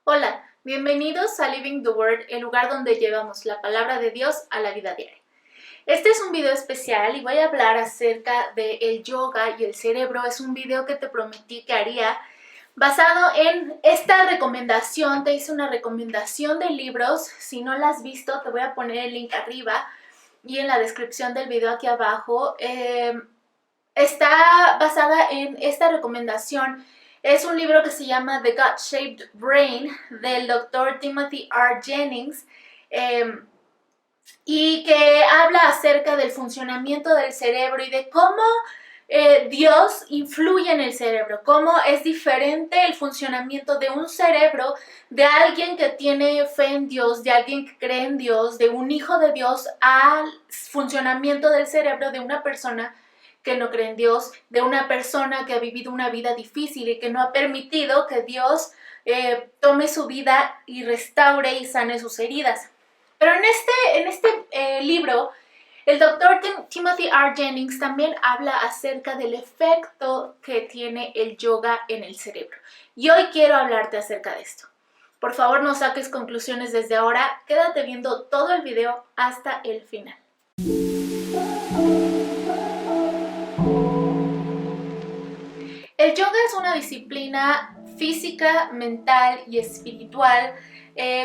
Hola, bienvenidos a Living the Word, el lugar donde llevamos la palabra de Dios a la vida diaria. Este es un video especial y voy a hablar acerca del yoga y el cerebro. Es un video que te prometí que haría basado en esta recomendación. Te hice una recomendación de libros. Si no la has visto, te voy a poner el link arriba y en la descripción del video aquí abajo. Está basada en esta recomendación. Es un libro que se llama The God-Shaped Brain del Dr. Timothy R. Jennings y que habla acerca del funcionamiento del cerebro y de cómo Dios influye en el cerebro, cómo es diferente el funcionamiento de un cerebro de alguien que tiene fe en Dios, de alguien que cree en Dios, de un hijo de Dios, al funcionamiento del cerebro de una persona que no cree en Dios, de una persona que ha vivido una vida difícil y que no ha permitido que Dios tome su vida y restaure y sane sus heridas. Pero en este libro, el Dr. Timothy R. Jennings también habla acerca del efecto que tiene el yoga en el cerebro. Y hoy quiero hablarte acerca de esto. Por favor, no saques conclusiones desde ahora. Quédate viendo todo el video hasta el final. El yoga es una disciplina física, mental y espiritual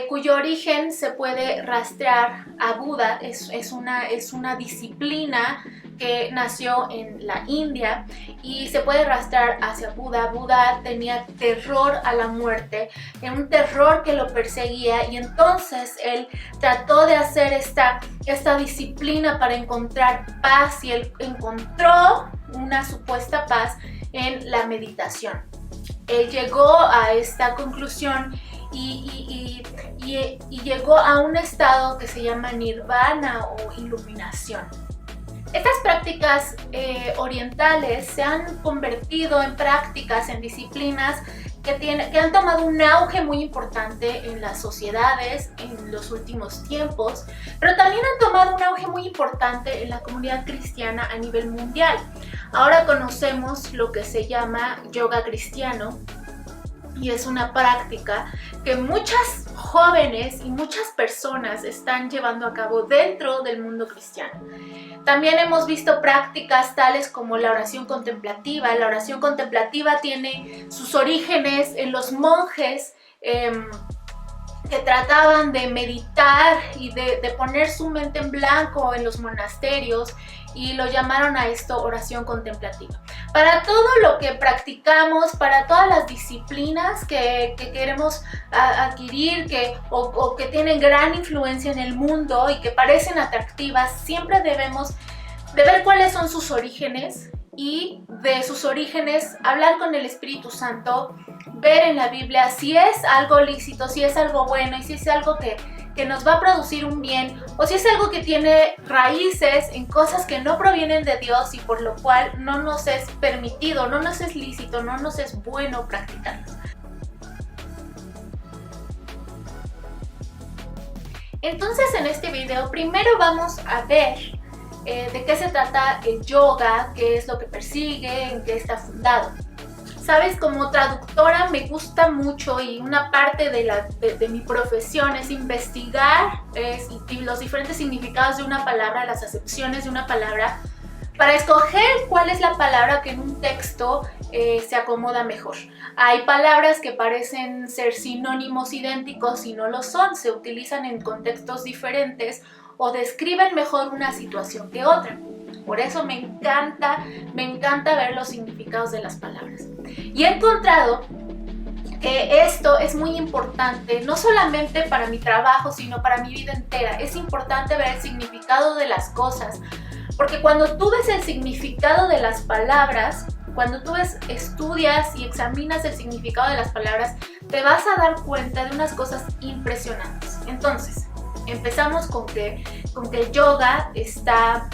cuyo origen se puede rastrear a Buda. Es una disciplina que nació en la India y se puede rastrear hacia Buda. Buda tenía terror a la muerte, un terror que lo perseguía, y entonces él trató de hacer esta disciplina para encontrar paz, y él encontró una supuesta paz en la meditación. Él llegó a esta conclusión y llegó a un estado que se llama nirvana o iluminación. Estas prácticas orientales se han convertido en prácticas, en disciplinas que han tomado un auge muy importante en las sociedades en los últimos tiempos, pero también han tomado un auge muy importante en la comunidad cristiana a nivel mundial. Ahora conocemos lo que se llama yoga cristiano, y es una práctica que muchas jóvenes y muchas personas están llevando a cabo dentro del mundo cristiano. También hemos visto prácticas tales como la oración contemplativa. La oración contemplativa tiene sus orígenes en los monjes que trataban de meditar y de poner su mente en blanco en los monasterios, y lo llamaron a esto oración contemplativa. Para todo lo que practicamos, para todas las disciplinas que queremos adquirir o que tienen gran influencia en el mundo y que parecen atractivas, siempre debemos de ver cuáles son sus orígenes, y de sus orígenes hablar con el Espíritu Santo, ver en la Biblia si es algo lícito, si es algo bueno y si es algo que nos va a producir un bien, o si es algo que tiene raíces en cosas que no provienen de Dios y por lo cual no nos es permitido, no nos es lícito, no nos es bueno practicarlo. Entonces, en este video primero vamos a ver de qué se trata el yoga, qué es lo que persigue, en qué está fundado. Sabes, como traductora me gusta mucho, y una parte de mi profesión es investigar los diferentes significados de una palabra, las acepciones de una palabra, para escoger cuál es la palabra que en un texto se acomoda mejor. Hay palabras que parecen ser sinónimos idénticos y no lo son, se utilizan en contextos diferentes o describen mejor una situación que otra. Por eso me encanta ver los significados de las palabras. Y he encontrado que esto es muy importante, no solamente para mi trabajo, sino para mi vida entera. Es importante ver el significado de las cosas, porque cuando tú ves el significado de las palabras, cuando tú estudias y examinas el significado de las palabras, te vas a dar cuenta de unas cosas impresionantes. Entonces, empezamos con que el yoga está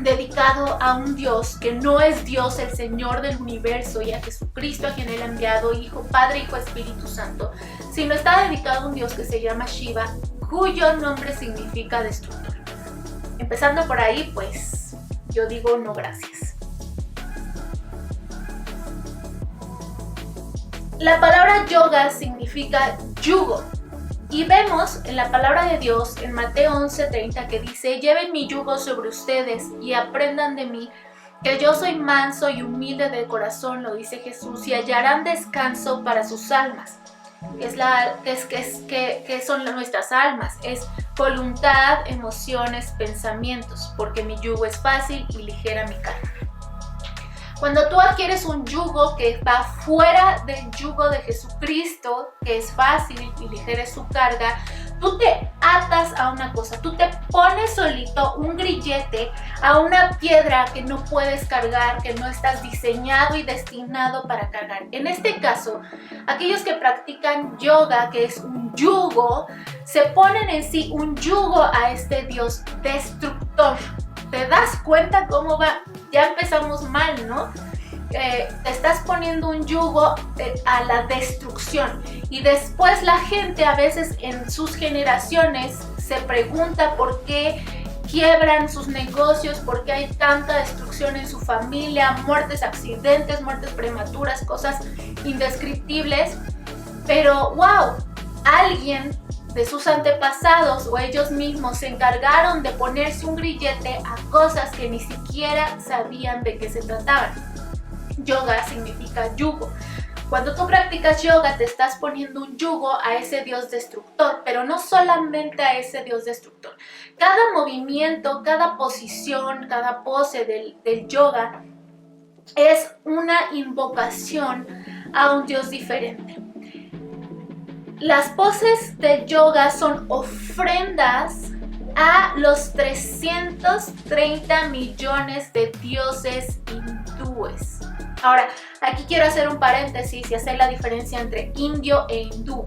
dedicado a un Dios que no es Dios, el Señor del universo, y a Jesucristo, a quien Él ha enviado, Padre, Hijo, Espíritu Santo, sino está dedicado a un Dios que se llama Shiva, cuyo nombre significa destructor. Empezando por ahí, pues yo digo no gracias. La palabra yoga significa yugo. Y vemos en la palabra de Dios, en Mateo 11:30, que dice: lleven mi yugo sobre ustedes y aprendan de mí, que yo soy manso y humilde de corazón, lo dice Jesús, y hallarán descanso para sus almas. ¿Qué son nuestras almas? Es voluntad, emociones, pensamientos, porque mi yugo es fácil y ligera mi carga. Cuando tú adquieres un yugo que va fuera del yugo de Jesucristo, que es fácil y ligera su carga, tú te atas a una cosa, tú te pones solito un grillete a una piedra que no puedes cargar, que no estás diseñado y destinado para cargar. En este caso, aquellos que practican yoga, que es un yugo, se ponen en sí un yugo a este Dios destructor. ¿Te das cuenta cómo va? Ya empezamos mal, ¿no? Te estás poniendo un yugo a la destrucción, y después la gente a veces en sus generaciones se pregunta por qué quiebran sus negocios, por qué hay tanta destrucción en su familia, muertes, accidentes, muertes prematuras, cosas indescriptibles. Pero wow, alguien de sus antepasados o ellos mismos se encargaron de ponerse un grillete a cosas que ni siquiera sabían de qué se trataban. Yoga significa yugo. Cuando tú practicas yoga te estás poniendo un yugo a ese Dios destructor, pero no solamente a ese Dios destructor. Cada movimiento, cada posición, cada pose del yoga es una invocación a un Dios diferente. Las poses del yoga son ofrendas a los 330 millones de dioses hindúes. Ahora, aquí quiero hacer un paréntesis y hacer la diferencia entre indio e hindú.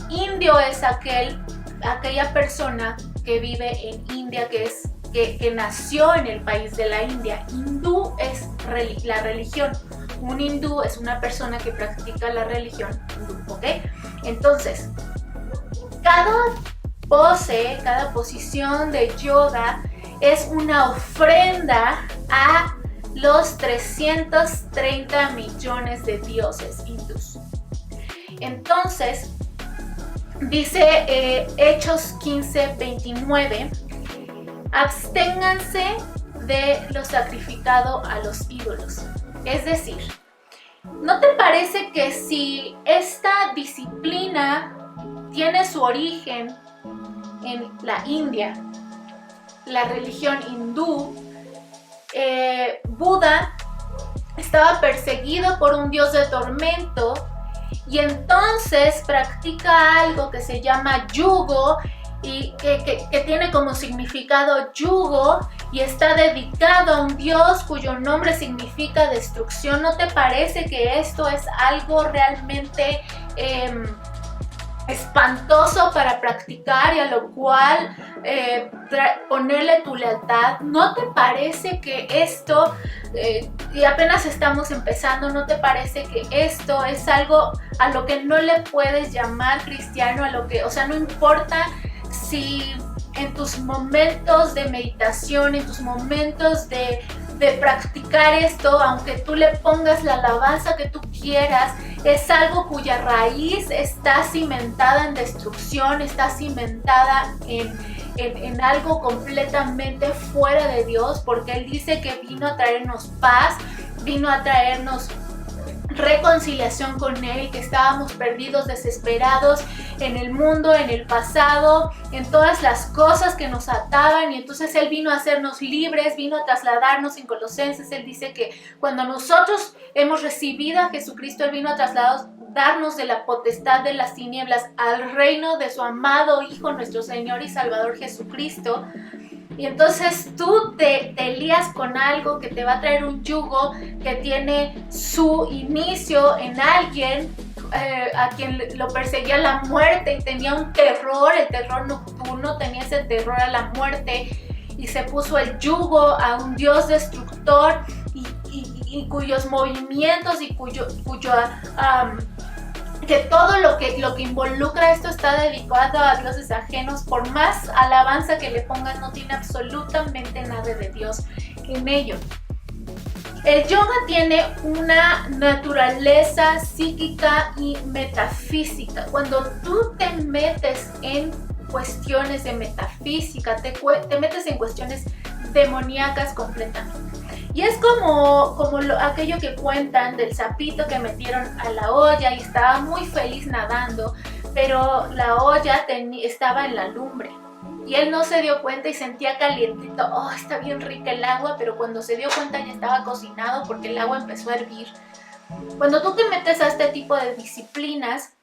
Indio es aquella persona que vive en India, que nació en el país de la India. Hindú es la religión. Un hindú es una persona que practica la religión hindú, ¿ok? Entonces, cada pose, cada posición de yoga es una ofrenda a los 330 millones de dioses hindús. Entonces, dice Hechos 15:29, absténganse de lo sacrificado a los ídolos. Es decir, ¿no te parece que si esta disciplina tiene su origen en la India, la religión hindú, Buda estaba perseguido por un dios de tormento y entonces practica algo que se llama yugo y que tiene como significado yugo y está dedicado a un dios cuyo nombre significa destrucción? ¿No te parece que esto es algo realmente espantoso para practicar y a lo cual ponerle tu lealtad? ¿No te parece que esto, y apenas estamos empezando, no te parece que esto es algo a lo que no le puedes llamar cristiano? O sea, no importa si en tus momentos de meditación, en tus momentos de practicar esto, aunque tú le pongas la alabanza que tú quieras, es algo cuya raíz está cimentada en destrucción, está cimentada en algo completamente fuera de Dios, porque Él dice que vino a traernos paz, vino a traernos reconciliación con Él, que estábamos perdidos, desesperados en el mundo, en el pasado, en todas las cosas que nos ataban, y entonces Él vino a hacernos libres, vino a trasladarnos. En Colosenses Él dice que cuando nosotros hemos recibido a Jesucristo, Él vino a trasladarnos de la potestad de las tinieblas al reino de su amado Hijo, nuestro Señor y Salvador Jesucristo. Y entonces tú te lías con algo que te va a traer un yugo que tiene su inicio en alguien a quien lo perseguía la muerte y tenía un terror, el terror nocturno, tenía ese terror a la muerte, y se puso el yugo a un Dios destructor y cuyos movimientos y que todo lo que involucra esto está dedicado a dioses ajenos. Por más alabanza que le pongan, no tiene absolutamente nada de Dios en ello. El yoga tiene una naturaleza psíquica y metafísica. Cuando tú te metes en cuestiones de metafísica, te metes en cuestiones demoníacas completamente. Y es como aquello que cuentan del sapito que metieron a la olla y estaba muy feliz nadando, pero la olla estaba en la lumbre. Y él no se dio cuenta y sentía calientito, oh, está bien rica el agua, pero cuando se dio cuenta ya estaba cocinado porque el agua empezó a hervir. Cuando tú te metes a este tipo de disciplinas,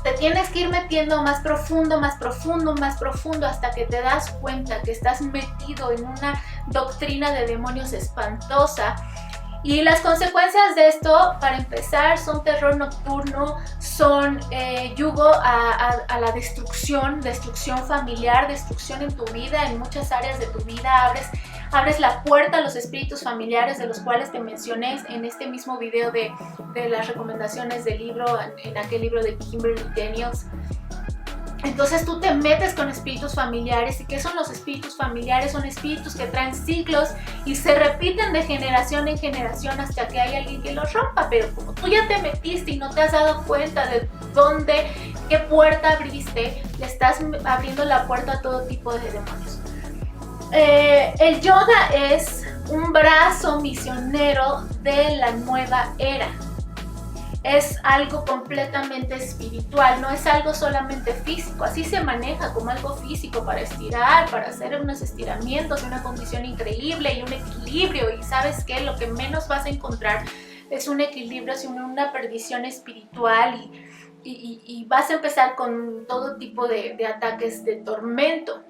te tienes que ir metiendo más profundo, más profundo, más profundo, hasta que te das cuenta que estás metido en una doctrina de demonios espantosa. Y las consecuencias de esto, para empezar, son terror nocturno, son yugo a la destrucción familiar, destrucción en tu vida, en muchas áreas de tu vida. Abres la puerta a los espíritus familiares de los cuales te mencioné en este mismo video de las recomendaciones del libro, en aquel libro de Kimberly Daniels. Entonces tú te metes con espíritus familiares. ¿Y qué son los espíritus familiares? Son espíritus que traen ciclos y se repiten de generación en generación hasta que hay alguien que los rompa. Pero como tú ya te metiste y no te has dado cuenta de qué puerta abriste, le estás abriendo la puerta a todo tipo de demonios. El yoga es un brazo misionero de la nueva era. Es algo completamente espiritual, no es algo solamente físico. Así se maneja, como algo físico, para estirar, para hacer unos estiramientos, una condición increíble y un equilibrio. Y ¿sabes qué? Lo que menos vas a encontrar es un equilibrio, sino una perdición espiritual, y vas a empezar con todo tipo de ataques de tormento.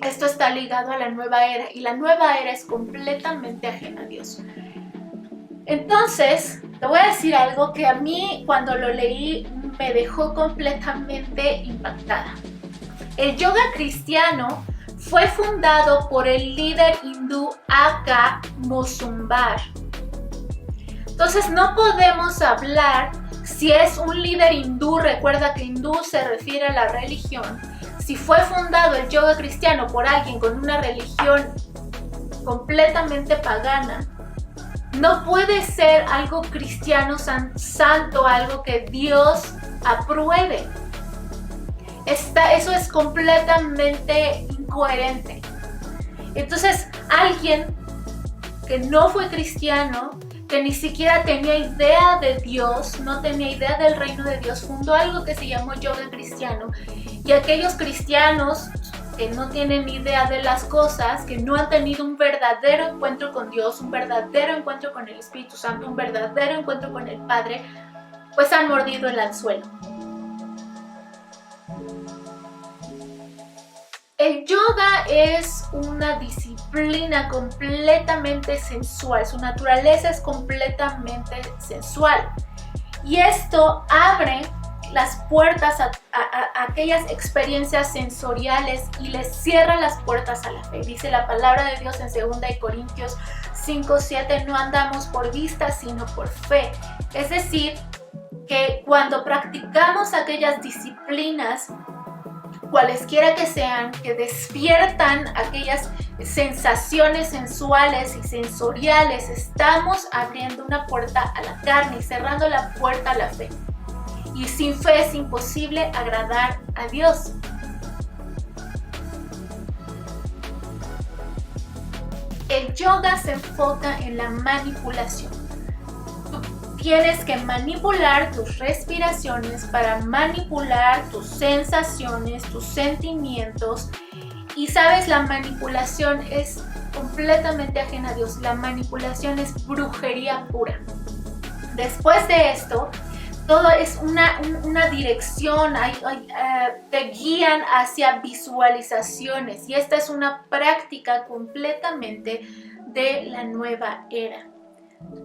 Esto está ligado a la nueva era, y la nueva era es completamente ajena a Dios. Entonces, te voy a decir algo que a mí, cuando lo leí, me dejó completamente impactada. El yoga cristiano fue fundado por el líder hindú A.K. Mozumdar. Entonces, no podemos hablar si es un líder hindú. Recuerda que hindú se refiere a la religión. Si fue fundado el yoga cristiano por alguien con una religión completamente pagana, no puede ser algo cristiano santo, algo que Dios apruebe. Eso es completamente incoherente. Entonces, alguien que no fue cristiano, que ni siquiera tenía idea de Dios, no tenía idea del reino de Dios, fundó algo que se llamó yoga cristiano. Y aquellos cristianos que no tienen idea de las cosas, que no han tenido un verdadero encuentro con Dios, un verdadero encuentro con el Espíritu Santo, un verdadero encuentro con el Padre, pues han mordido el anzuelo. El yoga es una disciplina completamente sensual, su naturaleza es completamente sensual. Y esto abre las puertas a aquellas experiencias sensoriales y les cierra las puertas a la fe. Dice la palabra de Dios en 2 Corintios 5:7, no andamos por vista sino por fe. Es decir, que cuando practicamos aquellas disciplinas, cualesquiera que sean, que despiertan aquellas sensaciones sensuales y sensoriales, estamos abriendo una puerta a la carne y cerrando la puerta a la fe. Y sin fe es imposible agradar a Dios. El yoga se enfoca en la manipulación. Tú tienes que manipular tus respiraciones para manipular tus sensaciones, tus sentimientos. Y sabes, la manipulación es completamente ajena a Dios. La manipulación es brujería pura. Después de esto, todo es una dirección, te guían hacia visualizaciones, y esta es una práctica completamente de la nueva era.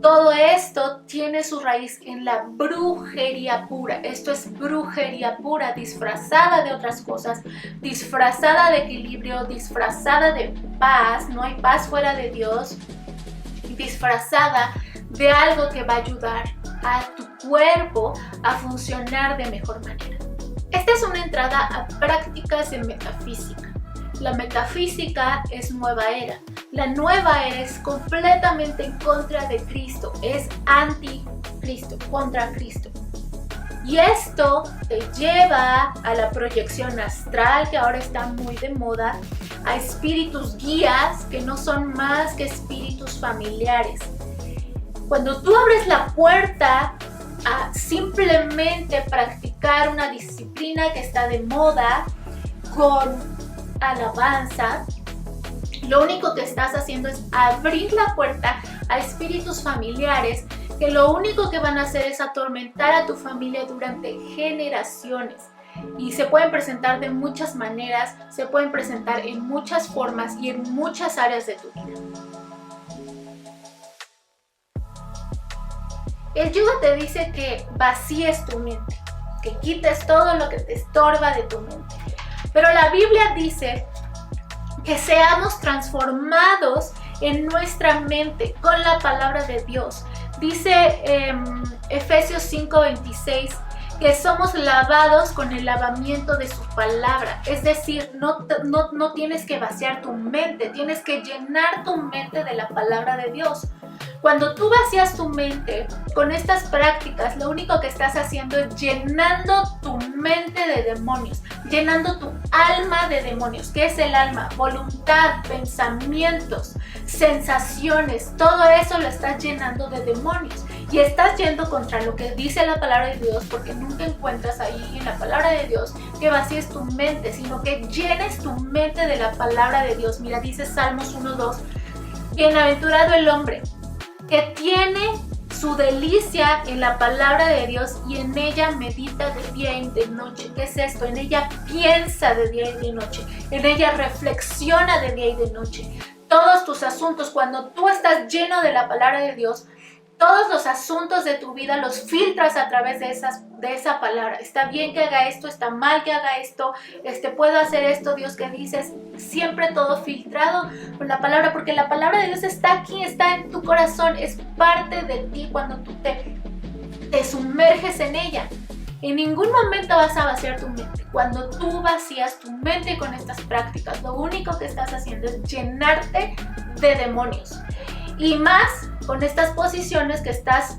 Todo esto tiene su raíz en la brujería pura. Esto es brujería pura, disfrazada de otras cosas, disfrazada de equilibrio, disfrazada de paz. No hay paz fuera de Dios, disfrazada de algo que va a ayudar a tu cuerpo a funcionar de mejor manera. Esta es una entrada a prácticas de metafísica. La metafísica es nueva era. La nueva es completamente en contra de Cristo, es anti-Cristo, contra Cristo. Y esto te lleva a la proyección astral, que ahora está muy de moda, a espíritus guías, que no son más que espíritus familiares. Cuando tú abres la puerta a simplemente practicar una disciplina que está de moda con alabanza, lo único que estás haciendo es abrir la puerta a espíritus familiares que lo único que van a hacer es atormentar a tu familia durante generaciones. Y se pueden presentar de muchas maneras, se pueden presentar en muchas formas y en muchas áreas de tu vida. El yoga te dice que vacíes tu mente, que quites todo lo que te estorba de tu mente. Pero la Biblia dice que seamos transformados en nuestra mente con la palabra de Dios. Dice Efesios 5:26 que somos lavados con el lavamiento de su palabra. Es decir, no tienes que vaciar tu mente, tienes que llenar tu mente de la palabra de Dios. Cuando tú vacías tu mente con estas prácticas, lo único que estás haciendo es llenando tu mente de demonios, llenando tu alma de demonios. ¿Qué es el alma? Voluntad, pensamientos, sensaciones, todo eso lo estás llenando de demonios. Y estás yendo contra lo que dice la palabra de Dios, porque nunca encuentras ahí en la palabra de Dios que vacíes tu mente, sino que llenes tu mente de la palabra de Dios. Mira, dice Salmos 1:2, bienaventurado el hombre que tiene su delicia en la palabra de Dios y en ella medita de día y de noche. ¿Qué es esto? En ella piensa de día y de noche, en ella reflexiona de día y de noche. Todos tus asuntos, cuando tú estás lleno de la palabra de Dios, todos los asuntos de tu vida los filtras a través de esa palabra. Está bien que haga esto, está mal que haga esto, puedo hacer esto, Dios, que dices. Siempre todo filtrado con la palabra, porque la palabra de Dios está aquí, está en tu corazón, es parte de ti cuando tú te sumerges en ella. En ningún momento vas a vaciar tu mente. Cuando tú vacías tu mente con estas prácticas, lo único que estás haciendo es llenarte de demonios. Y más con estas posiciones que estás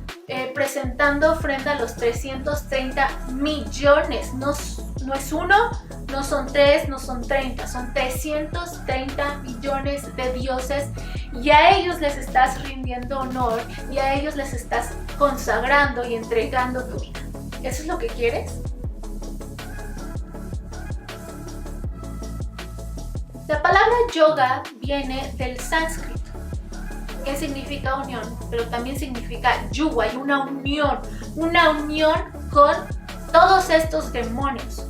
presentando frente a los 330 millones. No es uno, no son tres, no son 30, son 330 millones de dioses. Y a ellos les estás rindiendo honor y a ellos les estás consagrando y entregando tu vida. ¿Eso es lo que quieres? La palabra yoga viene del sánscrito, que significa unión, pero también significa yuga, y una unión con todos estos demonios,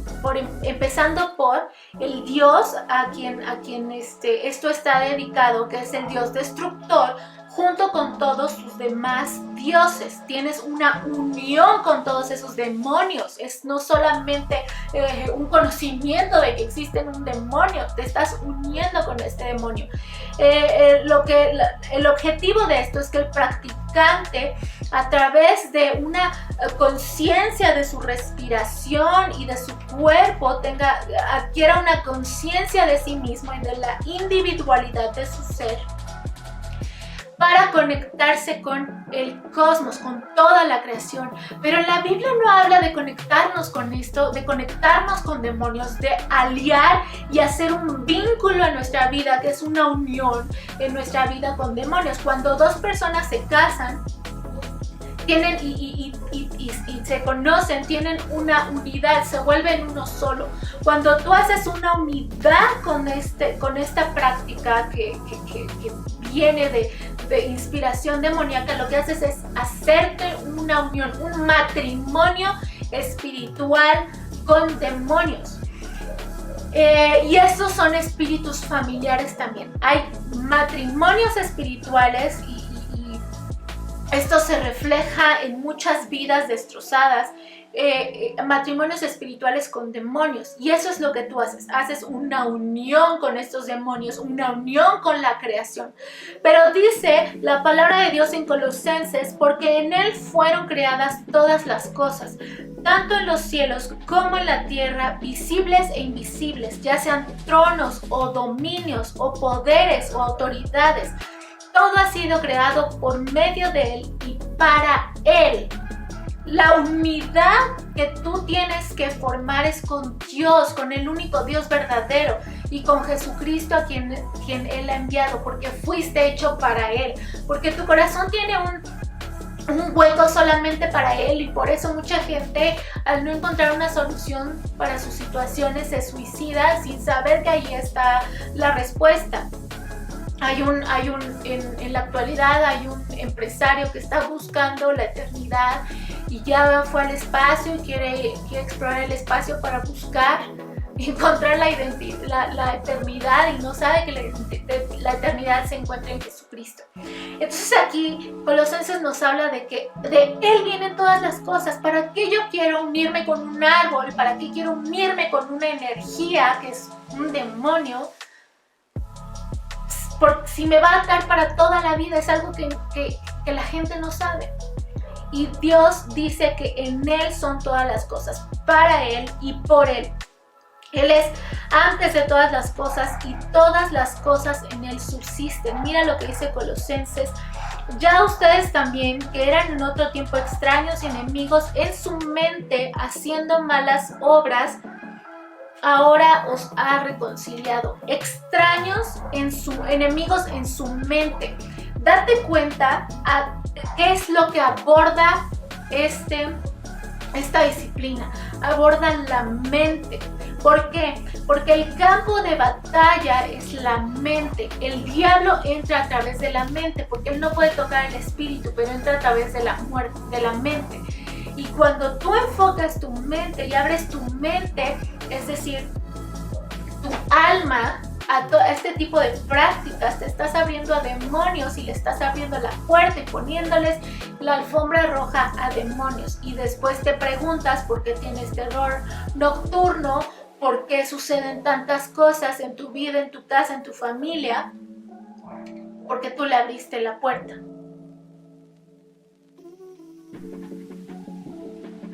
empezando por el Dios a quien esto está dedicado, que es el Dios destructor, junto con todos sus demás dioses. Tienes una unión con todos esos demonios. Es no solamente un conocimiento de que existe un demonio, te estás uniendo con este demonio. El objetivo de esto es que el practicante, a través de una conciencia de su respiración y de su cuerpo, adquiera una conciencia de sí mismo y de la individualidad de su ser, para conectarse con el cosmos, con toda la creación. Pero la Biblia no habla de conectarnos con esto, de conectarnos con demonios, de aliar y hacer un vínculo en nuestra vida, que es una unión en nuestra vida con demonios. Cuando dos personas se casan, tienen y se conocen, tienen una unidad, se vuelven uno solo. Cuando tú haces una unidad con esta práctica que viene de inspiración demoníaca, lo que haces es hacerte una unión, un matrimonio espiritual con demonios. Y esos son espíritus familiares también. Hay matrimonios espirituales y esto se refleja en muchas vidas destrozadas, matrimonios espirituales con demonios. Y eso es lo que tú haces. Haces una unión con estos demonios, una unión con la creación. Pero dice la palabra de Dios en Colosenses, porque en Él fueron creadas todas las cosas, tanto en los cielos como en la tierra, visibles e invisibles, ya sean tronos o dominios o poderes o autoridades. Todo ha sido creado por medio de Él y para Él. La unidad que tú tienes que formar es con Dios, con el único Dios verdadero y con Jesucristo a quien Él ha enviado, porque fuiste hecho para Él, porque tu corazón tiene un hueco solamente para Él, y por eso mucha gente, al no encontrar una solución para sus situaciones, se suicida sin saber que ahí está la respuesta. En la actualidad hay un empresario que está buscando la eternidad y ya fue al espacio y quiere explorar el espacio para buscar encontrar la eternidad, y no sabe que la eternidad se encuentra en Jesucristo. Entonces aquí Colosenses nos habla de que de Él vienen todas las cosas. ¿Para qué yo quiero unirme con un árbol? ¿Para qué quiero unirme con una energía que es un demonio? Si me va a atar para toda la vida, es algo que la gente no sabe. Y Dios dice que en Él son todas las cosas, para Él y por Él. Él es antes de todas las cosas y todas las cosas en Él subsisten. Mira lo que dice Colosenses. Ya ustedes también, que eran en otro tiempo extraños y enemigos en su mente, haciendo malas obras, ahora os ha reconciliado. Extraños enemigos en su mente. Date cuenta a qué es lo que aborda esta disciplina. Aborda la mente. ¿Por qué? Porque el campo de batalla es la mente. El diablo entra a través de la mente, porque él no puede tocar el espíritu, pero entra a través de la mente. Y cuando tú enfocas tu mente y abres tu mente, es decir, tu alma, a este tipo de prácticas, te estás abriendo a demonios y le estás abriendo la puerta y poniéndoles la alfombra roja a demonios. Y después te preguntas por qué tienes terror nocturno, por qué suceden tantas cosas en tu vida, en tu casa, en tu familia, porque tú le abriste la puerta.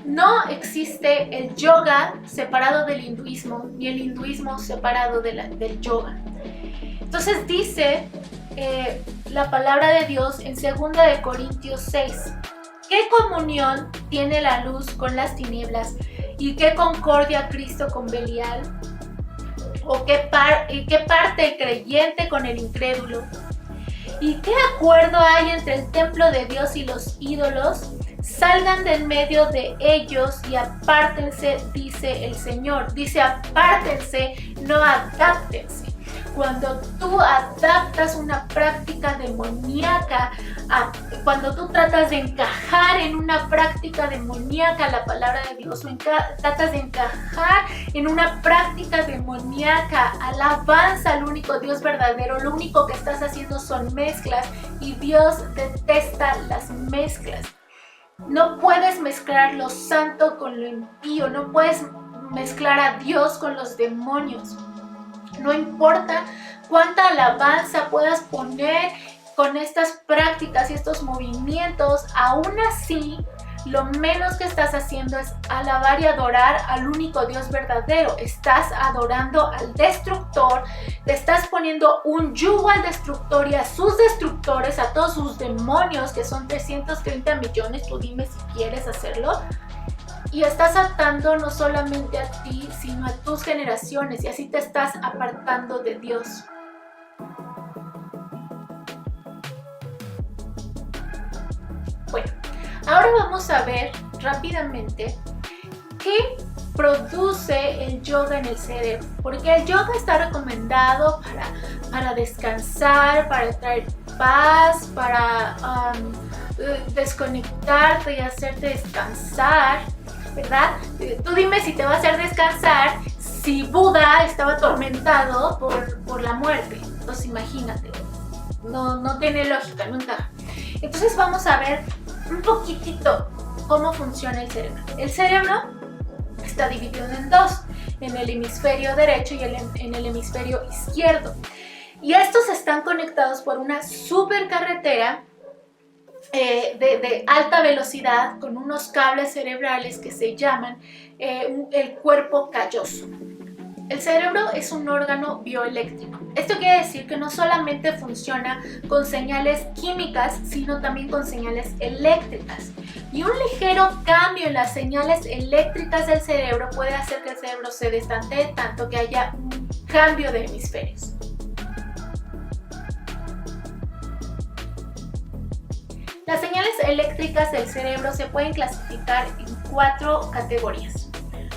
No existe el yoga separado del hinduismo, ni el hinduismo separado del yoga. Entonces dice la palabra de Dios en 2 de Corintios 6. ¿Qué comunión tiene la luz con las tinieblas? ¿Y qué concordia Cristo con Belial? ¿O qué parte el creyente con el incrédulo? ¿Y qué acuerdo hay entre el templo de Dios y los ídolos? Salgan de en medio de ellos y apártense, dice el Señor. Dice apártense, no adáptense. Cuando tú adaptas una práctica demoníaca, cuando tú tratas de encajar en una práctica demoníaca la palabra de Dios, o tratas de encajar en una práctica demoníaca alabanza al único Dios verdadero, lo único que estás haciendo son mezclas, y Dios detesta las mezclas. No puedes mezclar lo santo con lo impío, no puedes mezclar a Dios con los demonios. No importa cuánta alabanza puedas poner con estas prácticas y estos movimientos, aún así, lo menos que estás haciendo es alabar y adorar al único Dios verdadero. Estás adorando al destructor, te estás poniendo un yugo al destructor y a sus destructores, a todos sus demonios, que son 330 millones, tú dime si quieres hacerlo. Y estás atando no solamente a ti, sino a tus generaciones, y así te estás apartando de Dios. Bueno, ahora vamos a ver rápidamente qué produce el yoga en el cerebro, porque el yoga está recomendado para descansar, para traer paz, para desconectarte y hacerte descansar, ¿verdad? Tú dime si te va a hacer descansar si Buda estaba atormentado por la muerte. Entonces imagínate, no tiene lógica, no encaja. Entonces vamos a ver un poquitito ¿cómo funciona el cerebro? El cerebro está dividido en dos, en el hemisferio derecho y en el hemisferio izquierdo. Y estos están conectados por una supercarretera de alta velocidad con unos cables cerebrales que se llaman el cuerpo calloso. El cerebro es un órgano bioeléctrico. Esto quiere decir que no solamente funciona con señales químicas, sino también con señales eléctricas. Y un ligero cambio en las señales eléctricas del cerebro puede hacer que el cerebro se destantee tanto que haya un cambio de hemisferios. Las señales eléctricas del cerebro se pueden clasificar en 4 categorías.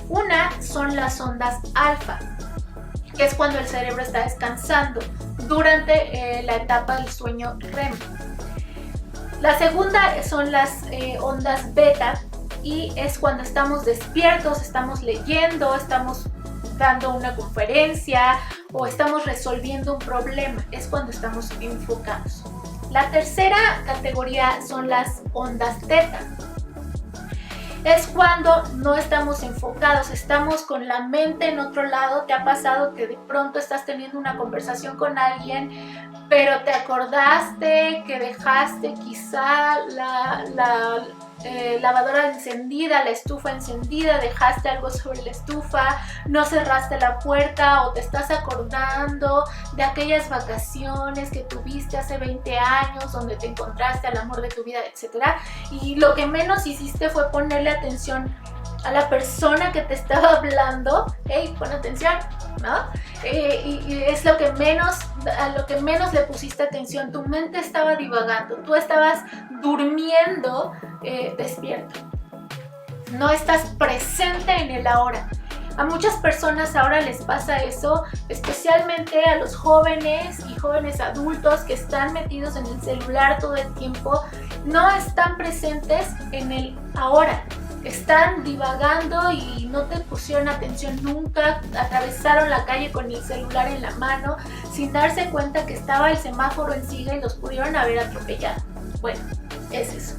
Una son las ondas alfa, que es cuando el cerebro está descansando durante la etapa del sueño REM. La segunda son las ondas beta, y es cuando estamos despiertos, estamos leyendo, estamos dando una conferencia o estamos resolviendo un problema. Es cuando estamos enfocados. La tercera categoría son las ondas teta. Es cuando no estamos enfocados, estamos con la mente en otro lado. ¿Te ha pasado que de pronto estás teniendo una conversación con alguien, pero te acordaste que dejaste quizá la lavadora encendida, la estufa encendida, dejaste algo sobre la estufa, no cerraste la puerta, o te estás acordando de aquellas vacaciones que tuviste hace 20 años donde te encontraste al amor de tu vida, etc. Y lo que menos hiciste fue ponerle atención a la persona que te estaba hablando. Hey, pon atención, ¿no? Y es lo que menos, a lo que menos le pusiste atención. Tu mente estaba divagando, tú estabas durmiendo despierto. No estás presente en el ahora. A muchas personas ahora les pasa eso, especialmente a los jóvenes y jóvenes adultos que están metidos en el celular todo el tiempo. No están presentes en el ahora. Están divagando y no te pusieron atención nunca, atravesaron la calle con el celular en la mano sin darse cuenta que estaba el semáforo en siga y los pudieron haber atropellado. Bueno, es eso.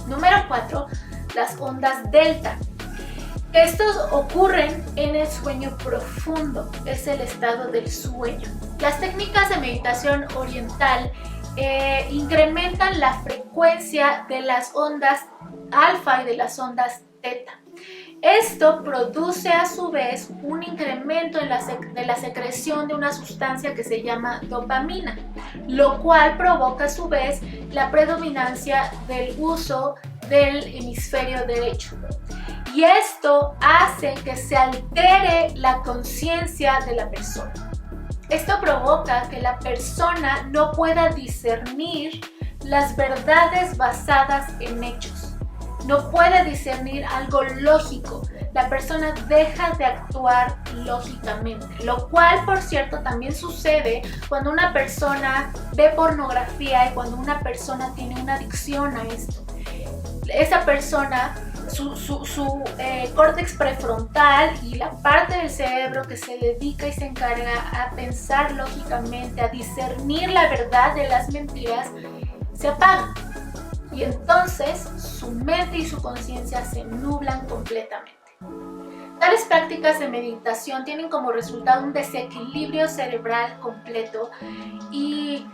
Número 4, las ondas delta. Estos ocurren en el sueño profundo, es el estado del sueño. Las técnicas de meditación oriental incrementan la frecuencia de las ondas alfa y de las ondas teta. Esto produce a su vez un incremento de la secreción de una sustancia que se llama dopamina, lo cual provoca a su vez la predominancia del uso del hemisferio derecho. Y esto hace que se altere la conciencia de la persona. Esto provoca que la persona no pueda discernir las verdades basadas en hechos. No puede discernir algo lógico. La persona deja de actuar lógicamente, lo cual, por cierto, también sucede cuando una persona ve pornografía y cuando una persona tiene una adicción a esto. Esa persona, su córtex prefrontal y la parte del cerebro que se dedica y se encarga a pensar lógicamente, a discernir la verdad de las mentiras, se apaga. Y entonces su mente y su conciencia se nublan completamente. Tales prácticas de meditación tienen como resultado un desequilibrio cerebral completo y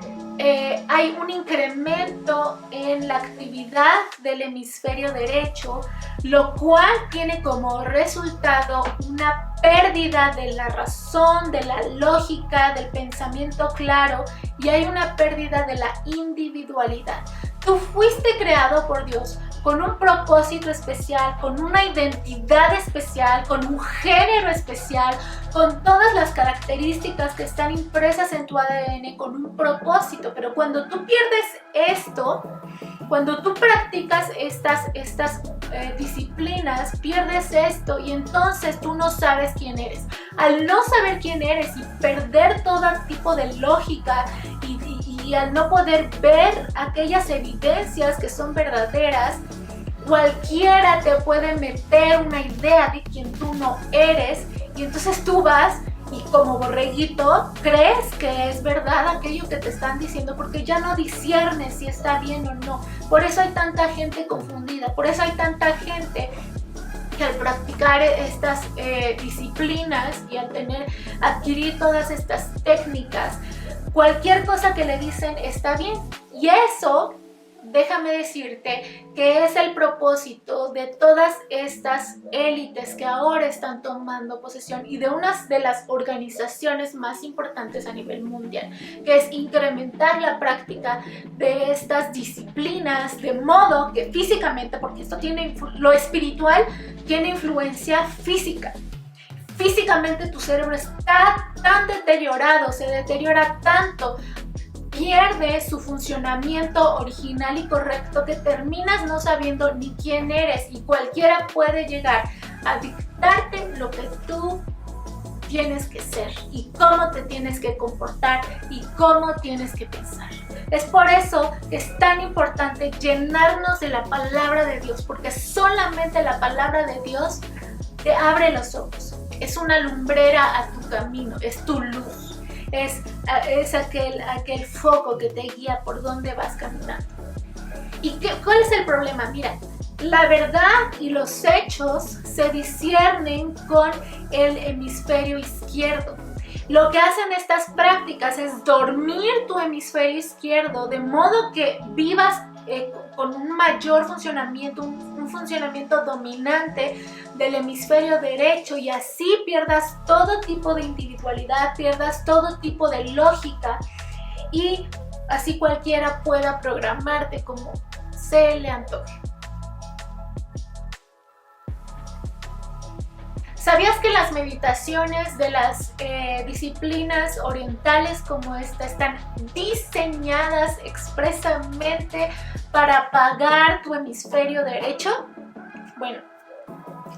hay un incremento en la actividad del hemisferio derecho, lo cual tiene como resultado una pérdida de la razón, de la lógica, del pensamiento claro, y hay una pérdida de la individualidad. Tú fuiste creado por Dios con un propósito especial, con una identidad especial, con un género especial, con todas las características que están impresas en tu ADN, con un propósito. Pero cuando tú pierdes esto, cuando tú practicas estas disciplinas, pierdes esto y entonces tú no sabes quién eres. Al no saber quién eres y perder todo tipo de lógica y al no poder ver aquellas evidencias que son verdaderas, cualquiera te puede meter una idea de quien tú no eres y entonces tú vas y como borreguito crees que es verdad aquello que te están diciendo, porque ya no disciernes si está bien o no. Por eso hay tanta gente confundida, por eso hay tanta gente que al practicar estas disciplinas y al adquirir todas estas técnicas, cualquier cosa que le dicen está bien. Y eso, déjame decirte que es el propósito de todas estas élites que ahora están tomando posesión y de una de las organizaciones más importantes a nivel mundial, que es incrementar la práctica de estas disciplinas, de modo que físicamente, porque esto tiene lo espiritual, tiene influencia física. Físicamente tu cerebro está tan deteriorado, se deteriora tanto, pierde su funcionamiento original y correcto, que terminas no sabiendo ni quién eres, y cualquiera puede llegar a dictarte lo que tú tienes que ser y cómo te tienes que comportar y cómo tienes que pensar. Es por eso que es tan importante llenarnos de la palabra de Dios, porque solamente la palabra de Dios te abre los ojos, es una lumbrera a tu camino, es tu luz. Es aquel foco que te guía por dónde vas caminando. ¿Y cuál es el problema? Mira, la verdad y los hechos se disciernen con el hemisferio izquierdo. Lo que hacen estas prácticas es dormir tu hemisferio izquierdo, de modo que vivas con un mayor funcionamiento, un funcionamiento dominante del hemisferio derecho, y así pierdas todo tipo de individualidad, pierdas todo tipo de lógica, y así cualquiera pueda programarte como se le antoje. ¿Sabías que las meditaciones de las disciplinas orientales como esta están diseñadas expresamente para apagar tu hemisferio derecho? Bueno,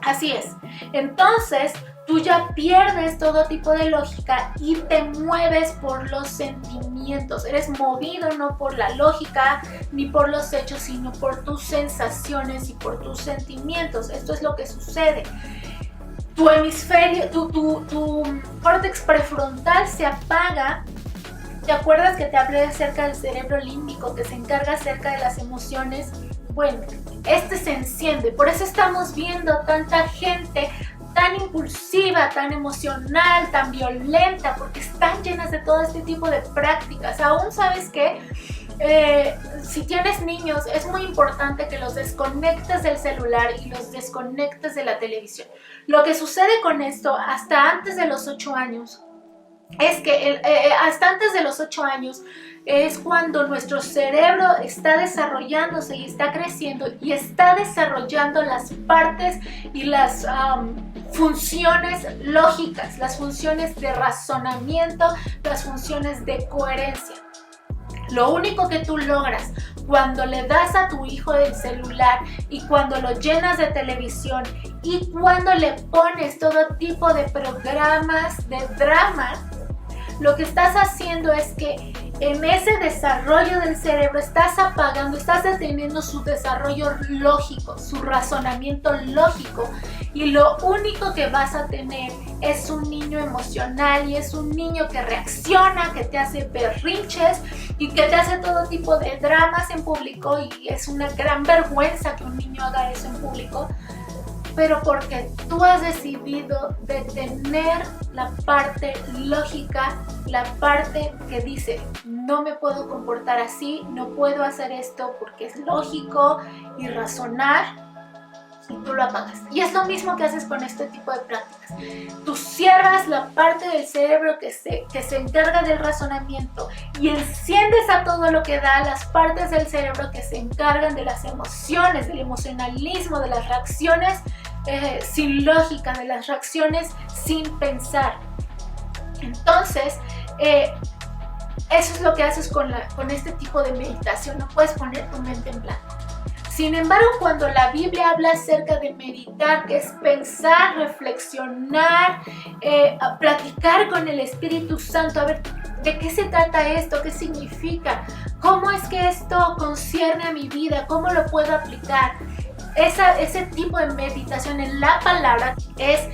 así es. Entonces, tú ya pierdes todo tipo de lógica y te mueves por los sentimientos. Eres movido no por la lógica ni por los hechos, sino por tus sensaciones y por tus sentimientos. Esto es lo que sucede. Tu hemisferio, tu córtex prefrontal se apaga. ¿Te acuerdas que te hablé acerca del cerebro límbico, que se encarga acerca de las emociones? Bueno, este se enciende. Por eso estamos viendo tanta gente tan impulsiva, tan emocional, tan violenta, porque están llenas de todo este tipo de prácticas. Aún, ¿sabes qué? Si tienes niños, es muy importante que los desconectes del celular y los desconectes de la televisión. Lo que sucede con esto hasta antes de los 8 años es que hasta antes de los 8 años es cuando nuestro cerebro está desarrollándose y está creciendo y está desarrollando las partes y las funciones lógicas, las funciones de razonamiento, las funciones de coherencia. Lo único que tú logras cuando le das a tu hijo el celular y cuando lo llenas de televisión y cuando le pones todo tipo de programas de drama, lo que estás haciendo es que en ese desarrollo del cerebro estás apagando, estás deteniendo su desarrollo lógico, su razonamiento lógico, y lo único que vas a tener es un niño emocional, y es un niño que reacciona, que te hace berrinches y que te hace todo tipo de dramas en público, y es una gran vergüenza que un niño haga eso en público, pero porque tú has decidido detener la parte lógica, la parte que dice, no me puedo comportar así, no puedo hacer esto porque es lógico y razonar, y tú lo apagas. Y es lo mismo que haces con este tipo de prácticas. Tú cierras la parte del cerebro que se encarga del razonamiento y enciendes a todo lo que da las partes del cerebro que se encargan de las emociones, del emocionalismo, de las reacciones sin lógica, de las reacciones sin pensar. Entonces, eso es lo que haces con este tipo de meditación. No puedes poner tu mente en blanco. Sin embargo, cuando la Biblia habla acerca de meditar, que es pensar, reflexionar, platicar con el Espíritu Santo, a ver, ¿de qué se trata esto? ¿Qué significa? ¿Cómo es que esto concierne a mi vida? ¿Cómo lo puedo aplicar? Ese tipo de meditación en la palabra es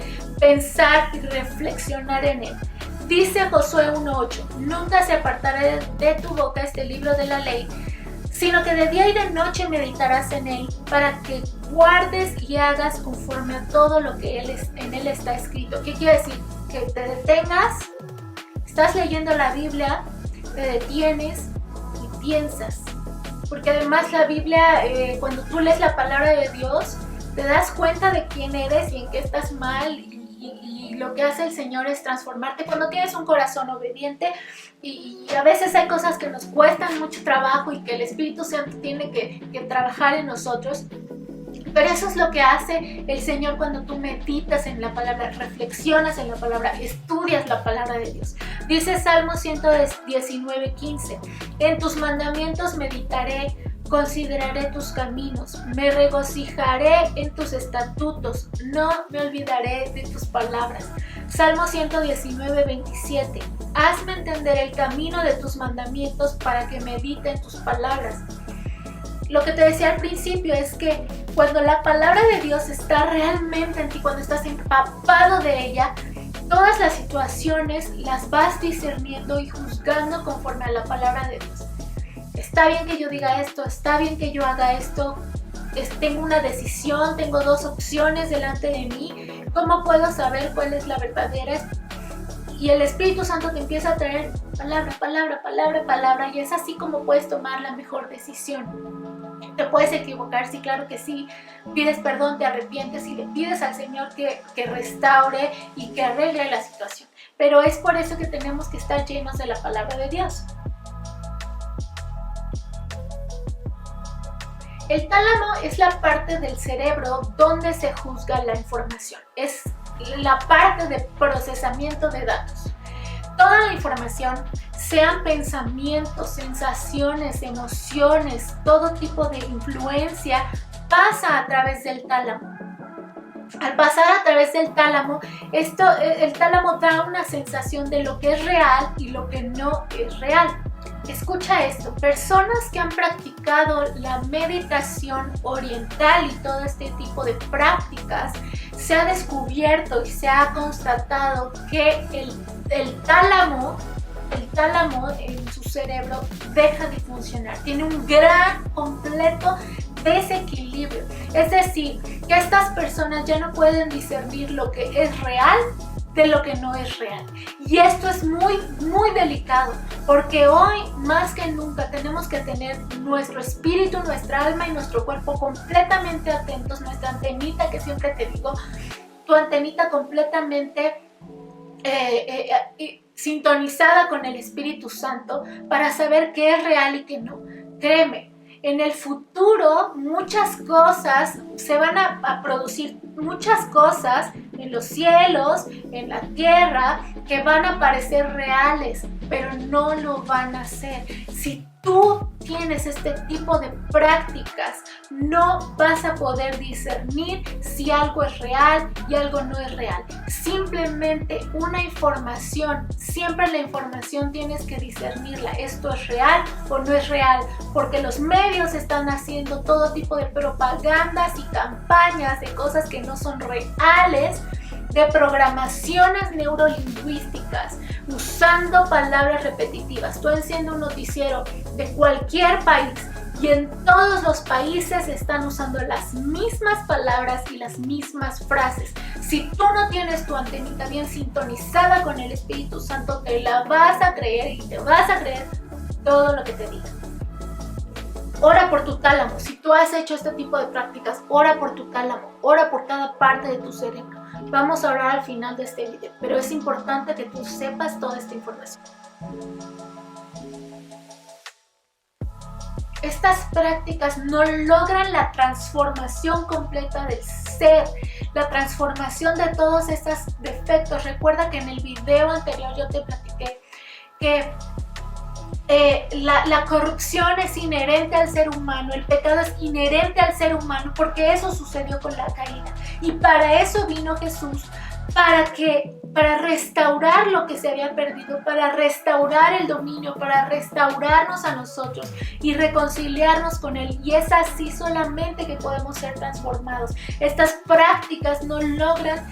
pensar y reflexionar en él. Dice Josué 1:8, nunca se apartará de tu boca este libro de la ley, sino que de día y de noche meditarás en él, para que guardes y hagas conforme a todo lo que en él está escrito. ¿Qué quiere decir? Que te detengas, estás leyendo la Biblia, te detienes y piensas. Porque además la Biblia, cuando tú lees la palabra de Dios, te das cuenta de quién eres y en qué estás mal, y lo que hace el Señor es transformarte cuando tienes un corazón obediente, y a veces hay cosas que nos cuestan mucho trabajo y que el Espíritu Santo tiene que trabajar en nosotros. Pero eso es lo que hace el Señor cuando tú meditas en la palabra, reflexionas en la palabra, estudias la palabra de Dios. Dice Salmo 119:15, en tus mandamientos meditaré, consideraré tus caminos, me regocijaré en tus estatutos, no me olvidaré de tus palabras. Salmo 119:27, hazme entender el camino de tus mandamientos para que medite en tus palabras. Lo que te decía al principio es que cuando la palabra de Dios está realmente en ti, cuando estás empapado de ella, todas las situaciones las vas discerniendo y juzgando conforme a la palabra de Dios. Está bien que yo diga esto, está bien que yo haga esto, tengo una decisión, tengo dos opciones delante de mí, ¿cómo puedo saber cuál es la verdadera? Y el Espíritu Santo te empieza a traer palabra, palabra, palabra, palabra, y es así como puedes tomar la mejor decisión. ¿Te puedes equivocar? Sí, claro que sí. Pides perdón, te arrepientes y le pides al Señor que restaure y que arregle la situación. Pero es por eso que tenemos que estar llenos de la palabra de Dios. El tálamo es la parte del cerebro donde se juzga la información. Es la parte de procesamiento de datos. Toda la información, sean pensamientos, sensaciones, emociones, todo tipo de influencia, pasa a través del tálamo. Al pasar a través del tálamo, el tálamo da una sensación de lo que es real y lo que no es real. Escucha esto, personas que han practicado la meditación oriental y todo este tipo de prácticas, se ha descubierto y se ha constatado que el tálamo en su cerebro deja de funcionar, tiene un gran, completo desequilibrio. Es decir, que estas personas ya no pueden discernir lo que es real de lo que no es real. Y esto es muy, muy delicado, porque hoy más que nunca tenemos que tener nuestro espíritu, nuestra alma y nuestro cuerpo completamente atentos, nuestra antenita, que siempre te digo, tu antenita completamente sintonizada con el Espíritu Santo para saber qué es real y qué no. Créeme, en el futuro muchas cosas se van a producir, muchas cosas en los cielos, en la tierra, que van a parecer reales, pero no lo van a hacer. Si tú tienes este tipo de prácticas, no vas a poder discernir si algo es real y algo no es real. Simplemente una información, siempre la información tienes que discernirla. ¿Esto es real o no es real? Porque los medios están haciendo todo tipo de propagandas y campañas de cosas que no son reales, de programaciones neurolingüísticas, usando palabras repetitivas. Tú enciendes un noticiero de cualquier país y en todos los países están usando las mismas palabras y las mismas frases. Si tú no tienes tu antenita bien sintonizada con el Espíritu Santo, te la vas a creer y te vas a creer todo lo que te diga. Ora por tu tálamo. Si tú has hecho este tipo de prácticas, ora por tu tálamo, ora por cada parte de tu cerebro. Vamos a orar al final de este video, pero es importante que tú sepas toda esta información. Estas prácticas no logran la transformación completa del ser, la transformación de todos estos defectos. Recuerda que en el video anterior yo te platiqué que la corrupción es inherente al ser humano, el pecado es inherente al ser humano, porque eso sucedió con la caída. Y para eso vino Jesús, para restaurar lo que se había perdido, para restaurar el dominio, para restaurarnos a nosotros y reconciliarnos con Él. Y es así solamente que podemos ser transformados. Estas prácticas no logran